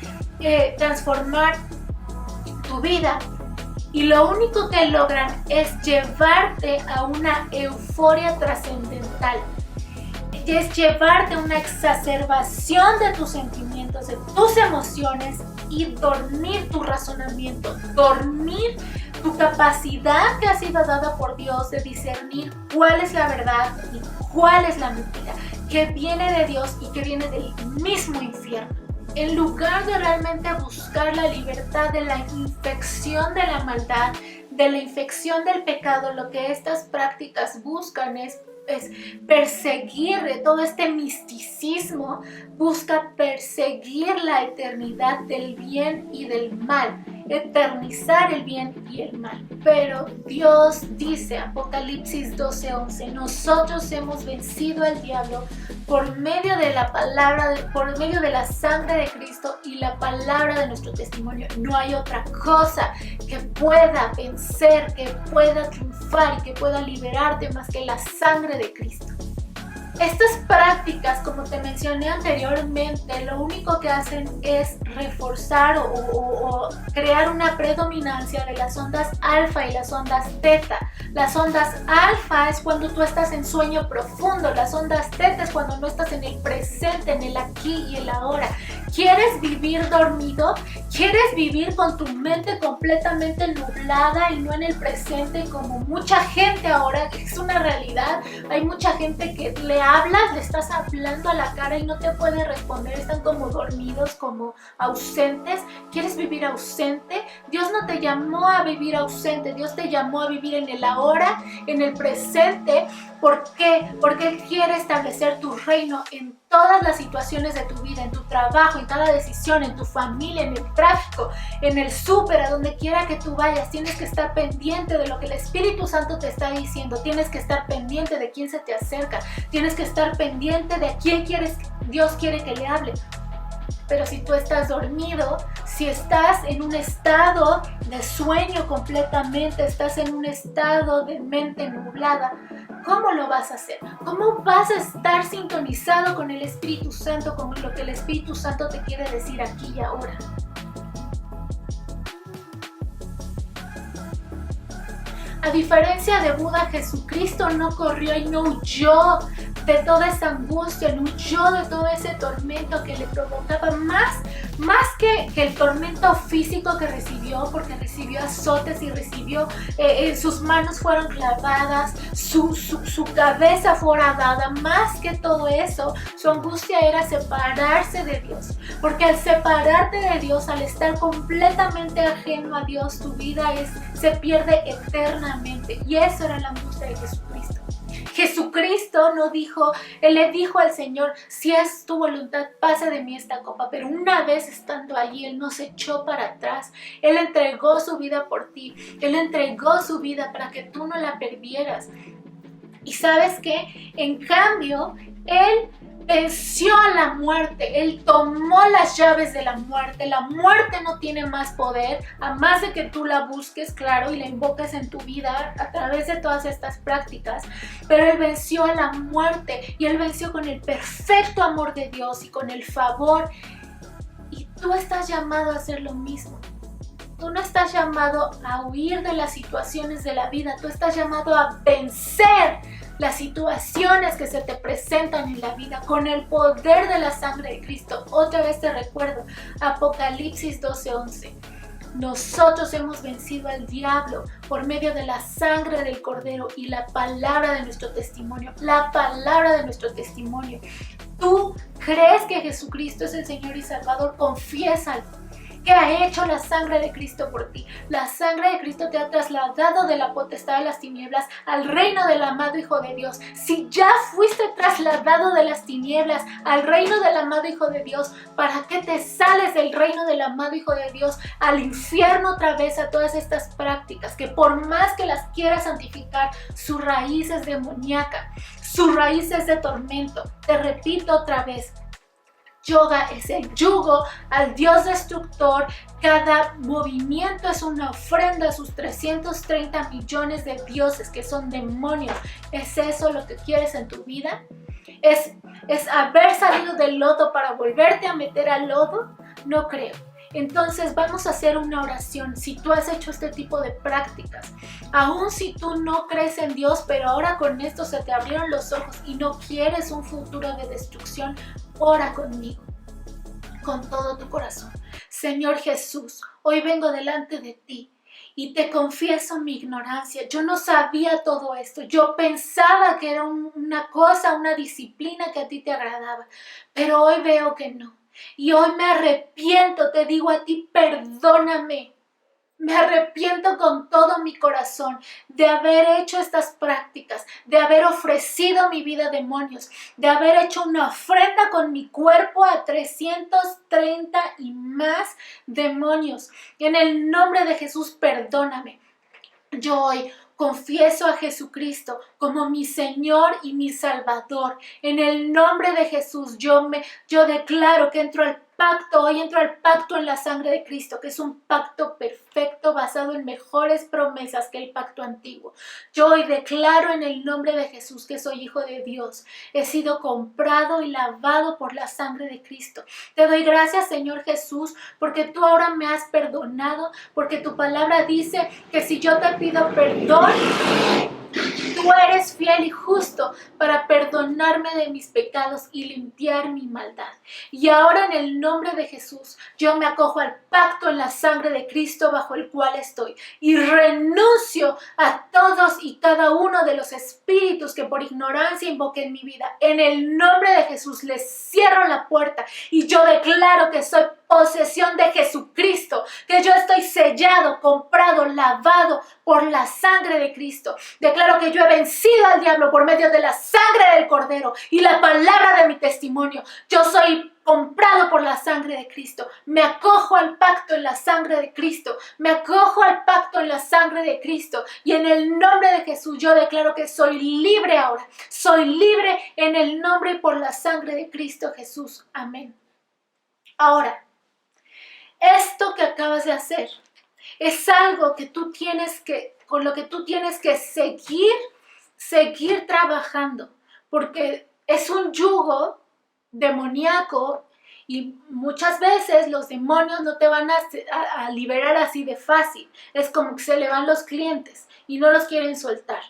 transformar tu vida, y lo único que logran es llevarte a una euforia trascendental. Es llevarte a una exacerbación de tus sentimientos, de tus emociones, y dormir tu razonamiento, dormir tu capacidad que ha sido dada por Dios de discernir cuál es la verdad y cuál es la mentira, que viene de Dios y que viene del mismo infierno. En lugar de realmente buscar la libertad de la infección de la maldad, de la infección del pecado, lo que estas prácticas buscan es perseguir todo este misticismo, busca perseguir la eternidad del bien y del mal, eternizar el bien y el mal. Pero Dios dice, Apocalipsis 12:11, nosotros hemos vencido al diablo por medio de la palabra, por medio de la sangre de Cristo y la palabra de nuestro testimonio. No hay otra cosa que pueda vencer, que pueda triunfar y que pueda liberarte más que la sangre de Cristo. Estas prácticas, como te mencioné anteriormente, lo único que hacen es reforzar o crear una predominancia de las ondas alfa y las ondas teta. Las ondas alfa es cuando tú estás en sueño profundo, las ondas teta es cuando no estás en el presente, en el aquí y el ahora. ¿Quieres vivir dormido? ¿Quieres vivir con tu mente completamente nublada y no en el presente, como mucha gente ahora? Es una realidad. Hay mucha gente que le hablas, le estás hablando a la cara y no te puede responder, están como dormidos, como ausentes. ¿Quieres vivir ausente? Dios no te llamó a vivir ausente, Dios te llamó a vivir en el ahora, en el presente. ¿Por qué? Porque Él quiere establecer tu reino en todas las situaciones de tu vida, en tu trabajo, en cada decisión, en tu familia, en el tráfico, en el súper, a donde quiera que tú vayas. Tienes que estar pendiente de lo que el Espíritu Santo te está diciendo, tienes que estar pendiente de quién se te acerca, tienes que estar pendiente de a quién Dios quiere que le hable. Pero si tú estás dormido, si estás en un estado de sueño completamente, estás en un estado de mente nublada, ¿cómo lo vas a hacer? ¿Cómo vas a estar sintonizado con el Espíritu Santo, con lo que el Espíritu Santo te quiere decir aquí y ahora? A diferencia de Buda, Jesucristo no corrió y no huyó de toda esa angustia, no huyó de todo ese tormento que le provocaba, más que el tormento físico que recibió, porque recibió azotes y recibió, sus manos fueron clavadas, su cabeza fue horadada. Más que todo eso, su angustia era separarse de Dios, porque al separarte de Dios, al estar completamente ajeno a Dios, tu vida se pierde eternamente. Y eso era la angustia de Jesucristo. Jesucristo no dijo, Él le dijo al Señor, si es tu voluntad, pase de mí esta copa. Pero una vez estando allí, Él no se echó para atrás. Él entregó su vida por ti. Él entregó su vida para que tú no la perdieras. Y ¿sabes qué? En cambio, Él venció a la muerte, Él tomó las llaves de la muerte. La muerte no tiene más poder, a más de que tú la busques, claro, y la invoques en tu vida a través de todas estas prácticas. Pero Él venció a la muerte y Él venció con el perfecto amor de Dios y con el favor. Y tú estás llamado a hacer lo mismo. Tú no estás llamado a huir de las situaciones de la vida, tú estás llamado a vencer las situaciones que se te presentan en la vida con el poder de la sangre de Cristo. Otra vez te recuerdo, Apocalipsis 12:11. Nosotros hemos vencido al diablo por medio de la sangre del Cordero y la palabra de nuestro testimonio. La palabra de nuestro testimonio. ¿Tú crees que Jesucristo es el Señor y Salvador? Confiésalo. ¿Qué ha hecho la sangre de Cristo por ti? La sangre de Cristo te ha trasladado de la potestad de las tinieblas al reino del amado Hijo de Dios. Si ya fuiste trasladado de las tinieblas al reino del amado Hijo de Dios, ¿para qué te sales del reino del amado Hijo de Dios al infierno otra vez, a todas estas prácticas que por más que las quieras santificar, su raíz es demoníaca, su raíz es de tormento? Te repito otra vez, yoga es el yugo al Dios destructor. Cada movimiento es una ofrenda a sus 330 millones de dioses que son demonios. ¿Es eso lo que quieres en tu vida? ¿Es haber salido del lodo para volverte a meter al lodo? No creo. Entonces vamos a hacer una oración. Si tú has hecho este tipo de prácticas, aun si tú no crees en Dios, pero ahora con esto se te abrieron los ojos y no quieres un futuro de destrucción, ora conmigo, con todo tu corazón. Señor Jesús, hoy vengo delante de ti y te confieso mi ignorancia. Yo no sabía todo esto. Yo pensaba que era una cosa, una disciplina que a ti te agradaba, pero hoy veo que no. Y hoy me arrepiento, te digo a ti, perdóname. Me arrepiento con todo mi corazón de haber hecho estas prácticas, de haber ofrecido mi vida a demonios, de haber hecho una ofrenda con mi cuerpo a 330 y más demonios. En el nombre de Jesús, perdóname. Yo hoy confieso a Jesucristo como mi Señor y mi Salvador. En el nombre de Jesús, yo declaro que entro al pacto, hoy entro al pacto en la sangre de Cristo, que es un pacto perfecto basado en mejores promesas que el pacto antiguo. Yo hoy declaro en el nombre de Jesús que soy hijo de Dios. He sido comprado y lavado por la sangre de Cristo. Te doy gracias, Señor Jesús, porque tú ahora me has perdonado, porque tu palabra dice que si yo te pido perdón, tú eres fiel y justo para perdonarme de mis pecados y limpiar mi maldad. Y ahora en el nombre de Jesús, yo me acojo al pacto en la sangre de Cristo bajo el cual estoy y renuncio a todos y cada uno de los espíritus que por ignorancia invoqué en mi vida. En el nombre de Jesús les cierro la puerta y yo declaro que soy posesión de Jesucristo, que yo estoy sellado, comprado, lavado por la sangre de Cristo. Declaro que yo he vencido al diablo por medio de la sangre del Cordero y la palabra de mi testimonio. Yo soy comprado por la sangre de Cristo. Me acojo al pacto en la sangre de Cristo. Me acojo al pacto en la sangre de Cristo. Y en el nombre de Jesús yo declaro que soy libre ahora. Soy libre en el nombre y por la sangre de Cristo Jesús. Amén. Ahora, esto que acabas de hacer es algo que tú tienes que, con lo que tú tienes que seguir trabajando, porque es un yugo demoníaco y muchas veces los demonios no te van a liberar así de fácil. Es como que se le van los clientes y no los quieren soltar.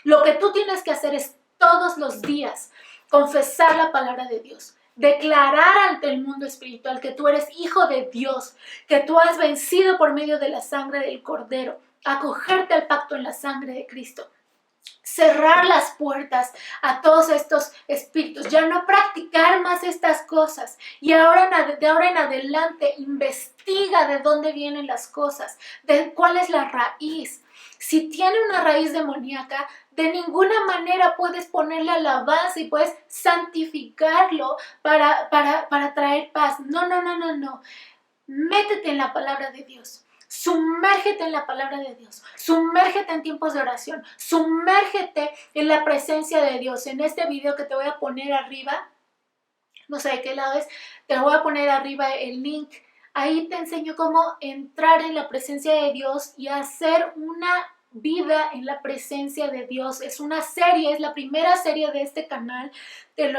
Lo que tú tienes que hacer es todos los días confesar la palabra de Dios. Declarar ante el mundo espiritual que tú eres hijo de Dios, que tú has vencido por medio de la sangre del Cordero, acogerte al pacto en la sangre de Cristo, cerrar las puertas a todos estos espíritus, ya no practicar más estas cosas y de ahora en adelante investiga de dónde vienen las cosas, de cuál es la raíz. Si tiene una raíz demoníaca, de ninguna manera puedes ponerle alabanza y puedes santificarlo para traer paz. No. Métete en la palabra de Dios. Sumérgete en la palabra de Dios. Sumérgete en tiempos de oración. Sumérgete en la presencia de Dios. En este video que te voy a poner arriba, no sé de qué lado es, te voy a poner arriba el link. Ahí te enseño cómo entrar en la presencia de Dios y hacer una vida en la presencia de Dios. Es una serie, es la primera serie de este canal. Te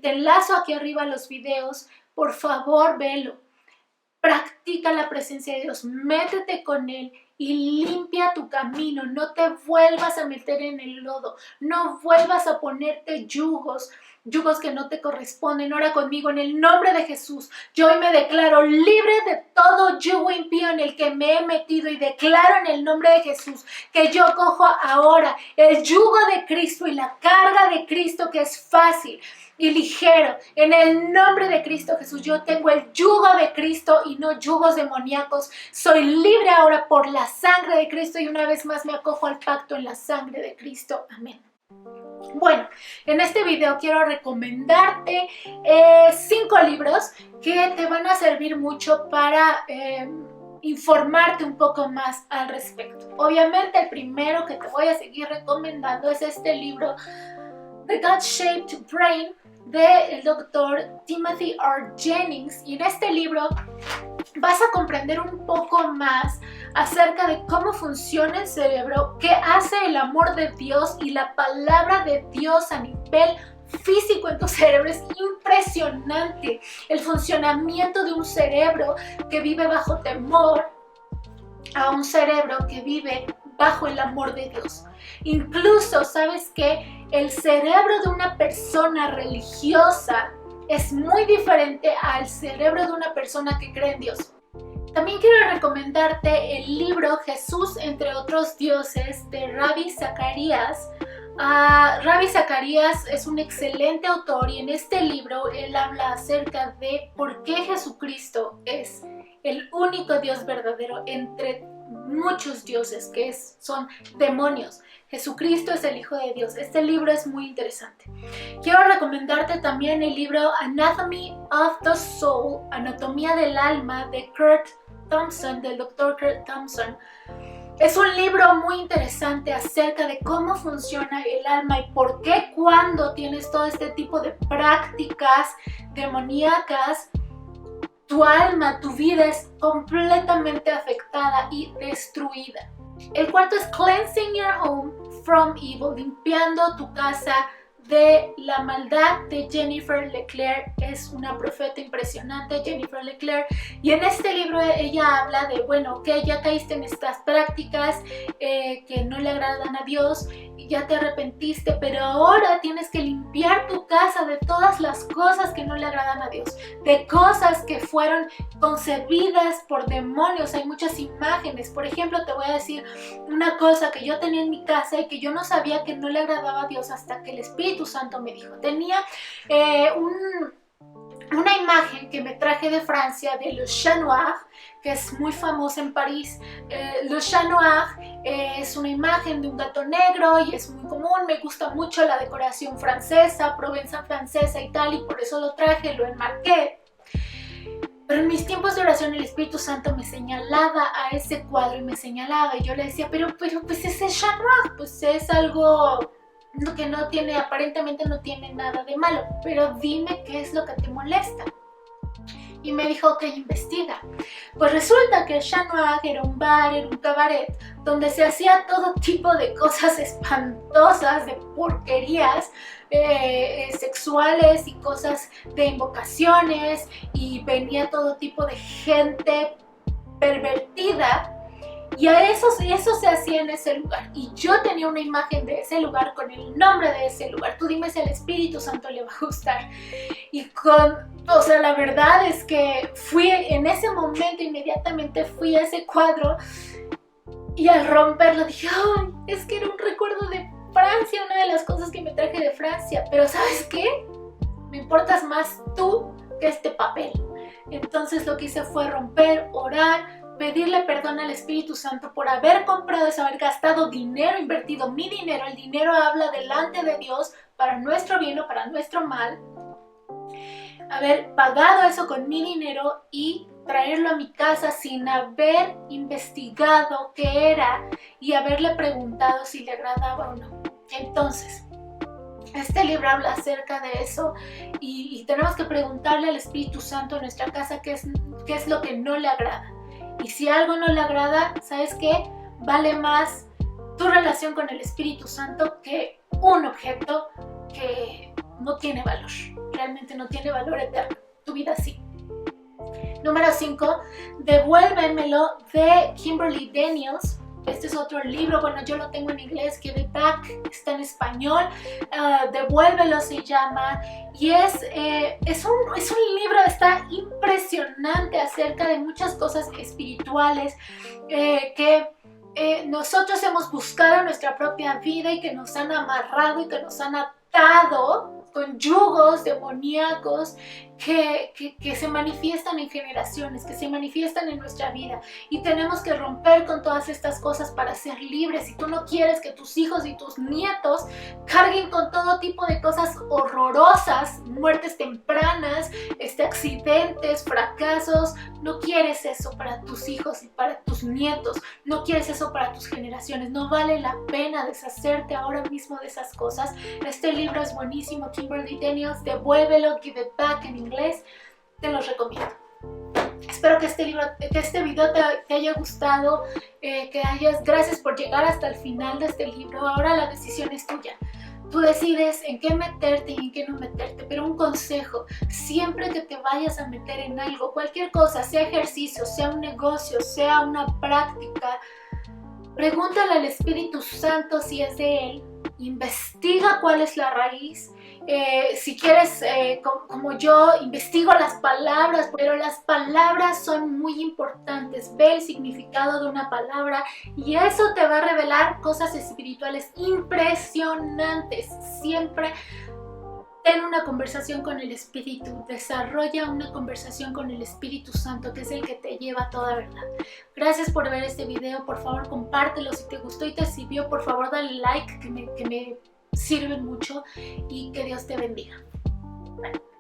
enlazo aquí arriba los videos. Por favor, velo. Practica la presencia de Dios. Métete con Él y limpia tu camino. No te vuelvas a meter en el lodo. No vuelvas a ponerte yugos que no te corresponden. Ora conmigo en el nombre de Jesús. Yo hoy me declaro libre de todo yugo impío en el que me he metido y declaro en el nombre de Jesús que yo cojo ahora el yugo de Cristo y la carga de Cristo, que es fácil y ligero. En el nombre de Cristo Jesús, yo tengo el yugo de Cristo y no yugos demoníacos. Soy libre ahora por la sangre de Cristo y una vez más me acojo al pacto en la sangre de Cristo. Amén. Bueno, en este video quiero recomendarte 5 libros que te van a servir mucho para informarte un poco más al respecto. Obviamente el primero que te voy a seguir recomendando es este libro, The God-Shaped Brain, del doctor Timothy R. Jennings. Y en este libro vas a comprender un poco más acerca de cómo funciona el cerebro, qué hace el amor de Dios y la palabra de Dios a nivel físico en tu cerebro. Es impresionante el funcionamiento de un cerebro que vive bajo temor a un cerebro que vive bajo el amor de Dios. Incluso, ¿sabes qué? El cerebro de una persona religiosa es muy diferente al cerebro de una persona que cree en Dios. También quiero recomendarte el libro Jesús entre otros dioses de Ravi Zacharias. Ravi Zacharias es un excelente autor y en este libro él habla acerca de por qué Jesucristo es el único Dios verdadero entre muchos dioses que son demonios. Jesucristo es el Hijo de Dios. Este libro es muy interesante. Quiero recomendarte también el libro Anatomy of the Soul, Anatomía del Alma, de Kurt Thompson, del Dr. Kurt Thompson. Es un libro muy interesante acerca de cómo funciona el alma y por qué cuando tienes todo este tipo de prácticas demoníacas, tu alma, tu vida es completamente afectada y destruida. El cuarto es Cleansing Your Home from Evil, limpiando tu casa de la maldad, de Jennifer LeClaire. Es una profeta impresionante, Jennifer LeClaire, y en este libro ella habla de, bueno, que ya caíste en estas prácticas que no le agradan a Dios, ya te arrepentiste, pero ahora tienes que limpiar tu casa de todas las cosas que no le agradan a Dios, de cosas que fueron concebidas por demonios. Hay muchas imágenes. Por ejemplo, te voy a decir una cosa que yo tenía en mi casa y que yo no sabía que no le agradaba a Dios hasta que el Espíritu Santo me dijo. Tenía una imagen que me traje de Francia de Le Chat Noir, que es muy famosa en París. Le Chat Noir es una imagen de un gato negro y es muy común. Me gusta mucho la decoración francesa, Provenza francesa y tal, y por eso lo traje, lo enmarqué. Pero en mis tiempos de oración el Espíritu Santo me señalaba a ese cuadro y me señalaba, y yo le decía, pero pues ese Chat Noir, pues es algo que no tiene, aparentemente no tiene nada de malo, pero dime qué es lo que te molesta. Y me dijo que investiga. Pues resulta que el Chat Noir era un bar, era un cabaret, donde se hacía todo tipo de cosas espantosas, de porquerías sexuales y cosas de invocaciones, y venía todo tipo de gente pervertida. Y eso se hacía en ese lugar. Y yo tenía una imagen de ese lugar con el nombre de ese lugar. Tú dime si al Espíritu Santo le va a gustar. Y la verdad es que fui en ese momento, inmediatamente fui a ese cuadro. Y al romperlo dije, ¡ay! Es que era un recuerdo de Francia, una de las cosas que me traje de Francia. Pero ¿sabes qué? Me importas más tú que este papel. Entonces lo que hice fue romper, orar, pedirle perdón al Espíritu Santo por haber comprado eso, haber gastado dinero, invertido mi dinero. El dinero habla delante de Dios para nuestro bien o para nuestro mal. Haber pagado eso con mi dinero y traerlo a mi casa sin haber investigado qué era y haberle preguntado si le agradaba o no. Entonces, este libro habla acerca de eso y tenemos que preguntarle al Espíritu Santo en nuestra casa qué es lo que no le agrada. Y si algo no le agrada, ¿sabes qué? Vale más tu relación con el Espíritu Santo que un objeto que no tiene valor. Realmente no tiene valor eterno. Tu vida sí. Número 5, Devuélvemelo, de Kimberly Daniels. Este es otro libro, bueno, yo lo tengo en inglés, Give It Back, está en español. Devuélvelo se llama, y es un libro, está impresionante acerca de muchas cosas espirituales que nosotros hemos buscado en nuestra propia vida y que nos han amarrado y que nos han atado con yugos demoníacos que se manifiestan en generaciones, que se manifiestan en nuestra vida, y tenemos que romper con todas estas cosas para ser libres. Si tú no quieres que tus hijos y tus nietos carguen con todo tipo de cosas horrorosas, muertes tempranas, accidentes, fracasos, no quieres eso para tus hijos y para tus nietos, no quieres eso para tus generaciones, no vale la pena deshacerte ahora mismo de esas cosas. Este libro es buenísimo, Kimberly Daniels, Devuélvelo, Give It Back en inglés, te los recomiendo. Espero que este video te haya gustado, gracias por llegar hasta el final de este libro. Ahora la decisión es tuya. Tú decides en qué meterte y en qué no meterte, pero un consejo, siempre que te vayas a meter en algo, cualquier cosa, sea ejercicio, sea un negocio, sea una práctica, pregúntale al Espíritu Santo si es de Él, investiga cuál es la raíz. Si quieres, como yo, investigo las palabras, pero las palabras son muy importantes. Ve el significado de una palabra y eso te va a revelar cosas espirituales impresionantes. Siempre ten una conversación con el Espíritu, desarrolla una conversación con el Espíritu Santo, que es el que te lleva a toda verdad. Gracias por ver este video, por favor compártelo si te gustó y te sirvió, por favor dale like, que me sirve mucho, y que Dios te bendiga. Bye.